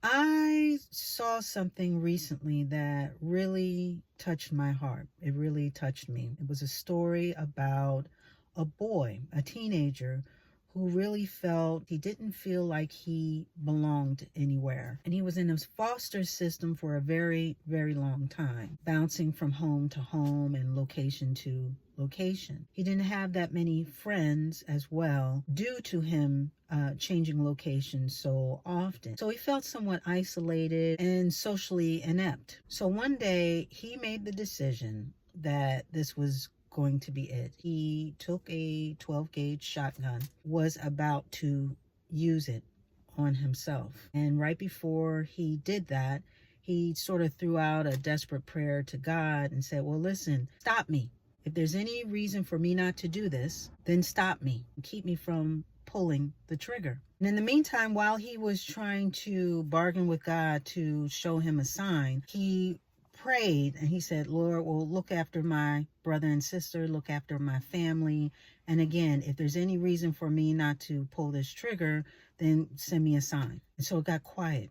I saw something recently that really touched my heart. It really touched me. It was a story about a boy, a teenager, who really felt he didn't feel like he belonged anywhere. And he was in a foster system for a very, very long time, bouncing from home to home and location to location. He didn't have that many friends as well due to him changing locations so often. So he felt somewhat isolated and socially inept. So one day he made the decision that this was going to be it. He took a 12 gauge shotgun, was about to use it on himself. And right before he did that, he sort of threw out a desperate prayer to God and said, well, listen, stop me. If there's any reason for me not to do this, then stop me and keep me from pulling the trigger. And in the meantime, while he was trying to bargain with God to show him a sign, he prayed and he said, Lord, well, look after my brother and sister, look after my family. And again, if there's any reason for me not to pull this trigger, then send me a sign. And so it got quiet.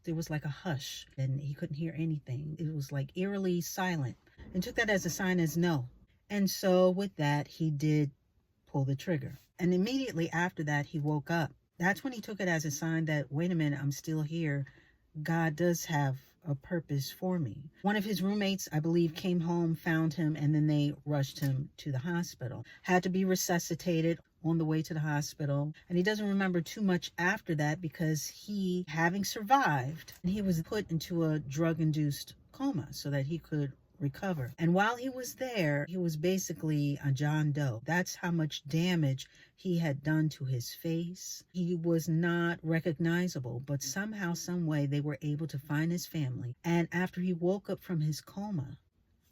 There was like a hush and he couldn't hear anything. It was like eerily silent, and took that as a sign as no. And so with that, he did pull the trigger. And immediately after that, he woke up. That's when he took it as a sign that, wait a minute, I'm still here. God does have a purpose for me. One of his roommates, I believe, came home, found him, and then they rushed him to the hospital. Had to be resuscitated on the way to the hospital. And he doesn't remember too much after that because he, having survived, he was put into a drug-induced coma so that he could recover. And while he was there, he was basically a John Doe. That's how much damage he had done to his face. He was not recognizable, but somehow, some way, they were able to find his family. And after he woke up from his coma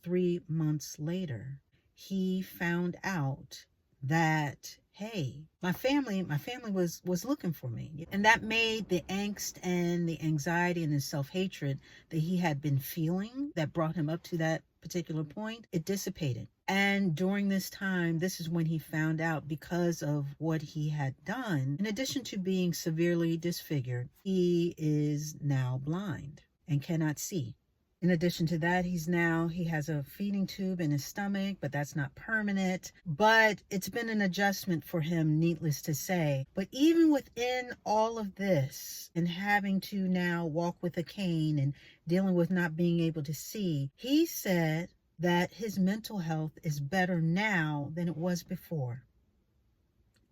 3 months later, he found out that, hey, my family was looking for me. And that made the angst and the anxiety and the self-hatred that he had been feeling that brought him up to that particular point, it dissipated. And during this time, this is when he found out, because of what he had done, in addition to being severely disfigured, he is now blind and cannot see. In addition to that, he has a feeding tube in his stomach, but that's not permanent. But it's been an adjustment for him, needless to say. But even within all of this and having to now walk with a cane and dealing with not being able to see, he said that his mental health is better now than it was before.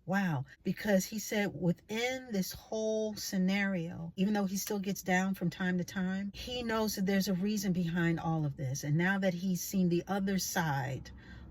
Wow, because he said within this whole scenario, even though he still gets down from time to time, he knows that there's a reason behind all of this. And now that he's seen the other side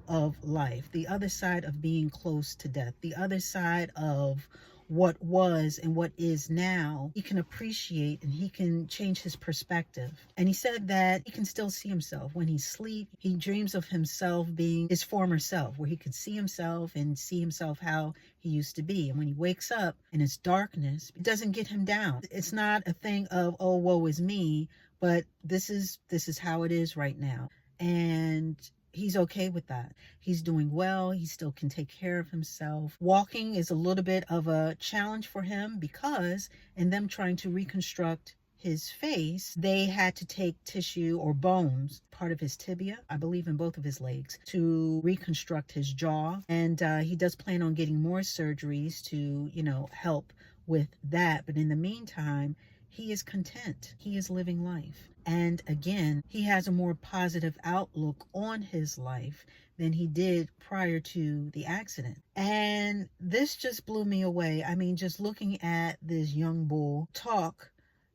of life, the other side of being close to death, the other side of what was and what is now, he can appreciate and he can change his perspective. And he said that he can still see himself. When he sleeps, he dreams of himself being his former self, where he could see himself and see himself how he used to be. And when he wakes up in his darkness, it doesn't get him down. It's not a thing of, oh, woe is me, but this is how it is right now. And he's okay with that. He's doing well. He still can take care of himself. Walking is a little bit of a challenge for him because in them trying to reconstruct his face, they had to take tissue or bones, part of his tibia, I believe in both of his legs, to reconstruct his jaw. And he does plan on getting more surgeries to, help with that. But in the meantime, he is content. He is living life. And again, he has a more positive outlook on his life than he did prior to the accident. And this just blew me away. I mean, just looking at this young bull talk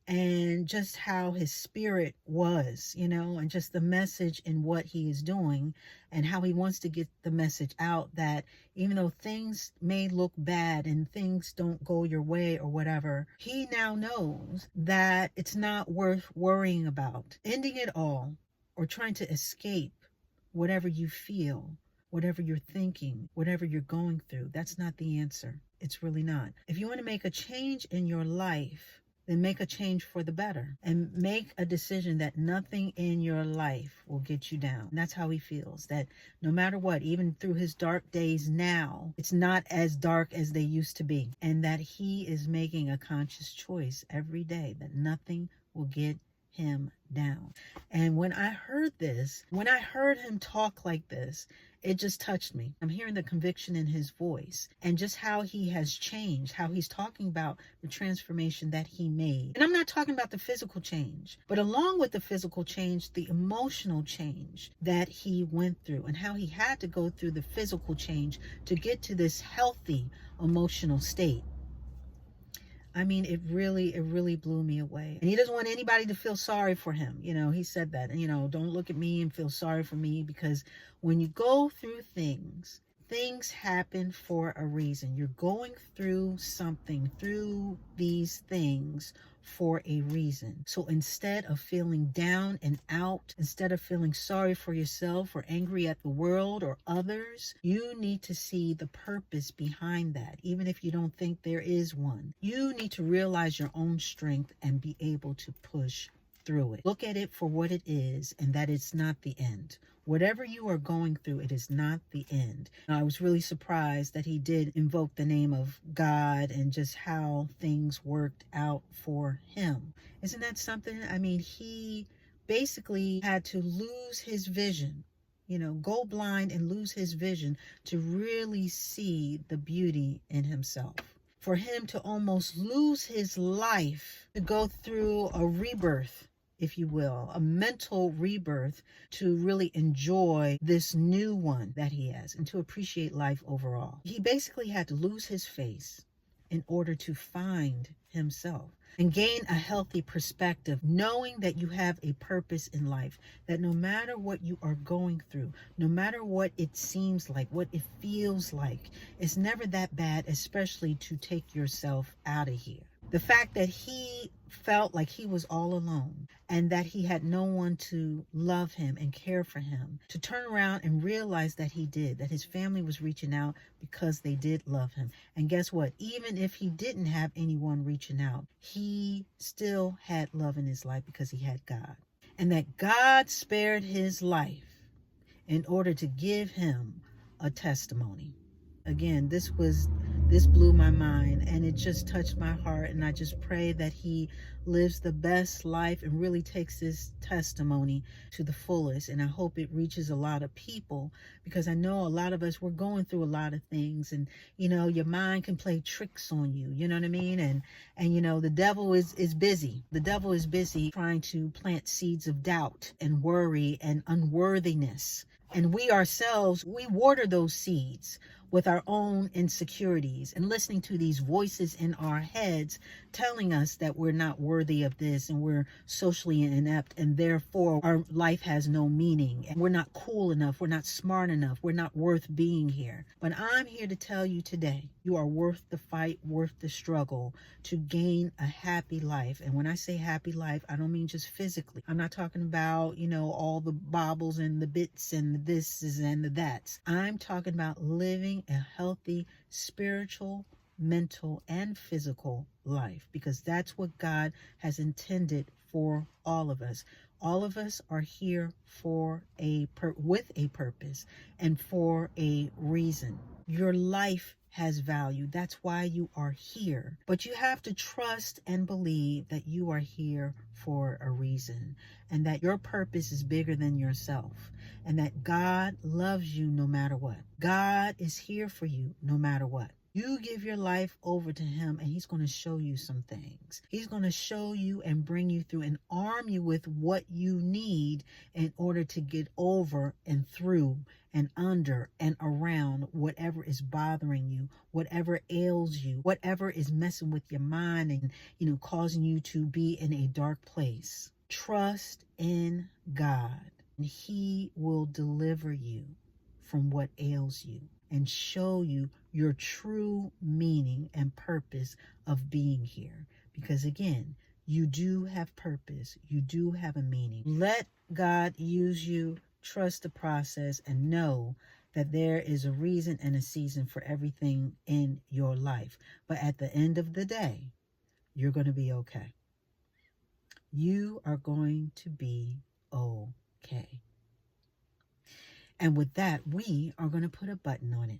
and just how his spirit was, and just the message in what he is doing and how he wants to get the message out that even though things may look bad and things don't go your way or whatever, he now knows that it's not worth worrying about ending it all or trying to escape whatever you feel, whatever you're thinking, whatever you're going through. That's not the answer. It's really not. If you want to make a change in your life, then make a change for the better and make a decision that nothing in your life will get you down. And that's how he feels, that no matter what, even through his dark days now, it's not as dark as they used to be. And that he is making a conscious choice every day that nothing will get him down. And when I heard this, when I heard him talk like this, it just touched me. I'm hearing the conviction in his voice and just how he has changed, how he's talking about the transformation that he made. And I'm not talking about the physical change, but along with the physical change, the emotional change that he went through and how he had to go through the physical change to get to this healthy emotional state. I mean, it really blew me away. And he doesn't want anybody to feel sorry for him. He said that, don't look at me and feel sorry for me, because when you go through things happen for a reason. You're going through something, through these things for a reason. So instead of feeling down and out, instead of feeling sorry for yourself or angry at the world or others, you need to see the purpose behind that, even if you don't think there is one. You need to realize your own strength and be able to push through it. Look at it for what it is, and that it's not the end. Whatever you are going through, it is not the end. I was really surprised that he did invoke the name of God and just how things worked out for him. Isn't that something? I mean, he basically had to lose his vision, go blind and lose his vision to really see the beauty in himself. For him to almost lose his life, to go through a rebirth, if you will, a mental rebirth, to really enjoy this new one that he has and to appreciate life overall. He basically had to lose his face in order to find himself and gain a healthy perspective, knowing that you have a purpose in life, that no matter what you are going through, no matter what it seems like, what it feels like, it's never that bad, especially to take yourself out of here. The fact that he felt like he was all alone and that he had no one to love him and care for him, to turn around and realize that he did, that his family was reaching out because they did love him. And guess what? Even if he didn't have anyone reaching out, he still had love in his life because he had God. And that God spared his life in order to give him a testimony. Again, this blew my mind, and it just touched my heart, and I just pray that he lives the best life and really takes this testimony to the fullest. And I hope it reaches a lot of people, because I know a lot of us, we're going through a lot of things, and your mind can play tricks on you, you know what I mean? And the devil is busy. The devil is busy trying to plant seeds of doubt and worry and unworthiness. And we ourselves, we water those seeds with our own insecurities and listening to these voices in our heads telling us that we're not worthy of this and we're socially inept and therefore our life has no meaning and we're not cool enough, we're not smart enough, we're not worth being here. But I'm here to tell you today, you are worth the fight, worth the struggle to gain a happy life. And when I say happy life, I don't mean just physically. I'm not talking about, all the baubles and the bits and the thises and the that's. I'm talking about living a healthy spiritual, mental, and physical life, because that's what God has intended for all of us. All of us are here for with a purpose and for a reason. Your life has value. That's why you are here. But you have to trust and believe that you are here for a reason and that your purpose is bigger than yourself and that God loves you no matter what. God is here for you no matter what. You give your life over to him and he's going to show you some things. He's going to show you and bring you through and arm you with what you need in order to get over and through and under and around whatever is bothering you, whatever ails you, whatever is messing with your mind and, causing you to be in a dark place. Trust in God and he will deliver you from what ails you and show you your true meaning and purpose of being here. Because again, you do have purpose. You do have a meaning. Let God use you. Trust the process and know that there is a reason and a season for everything in your life. But at the end of the day, you're going to be okay. You are going to be okay. And with that, we are going to put a button on it.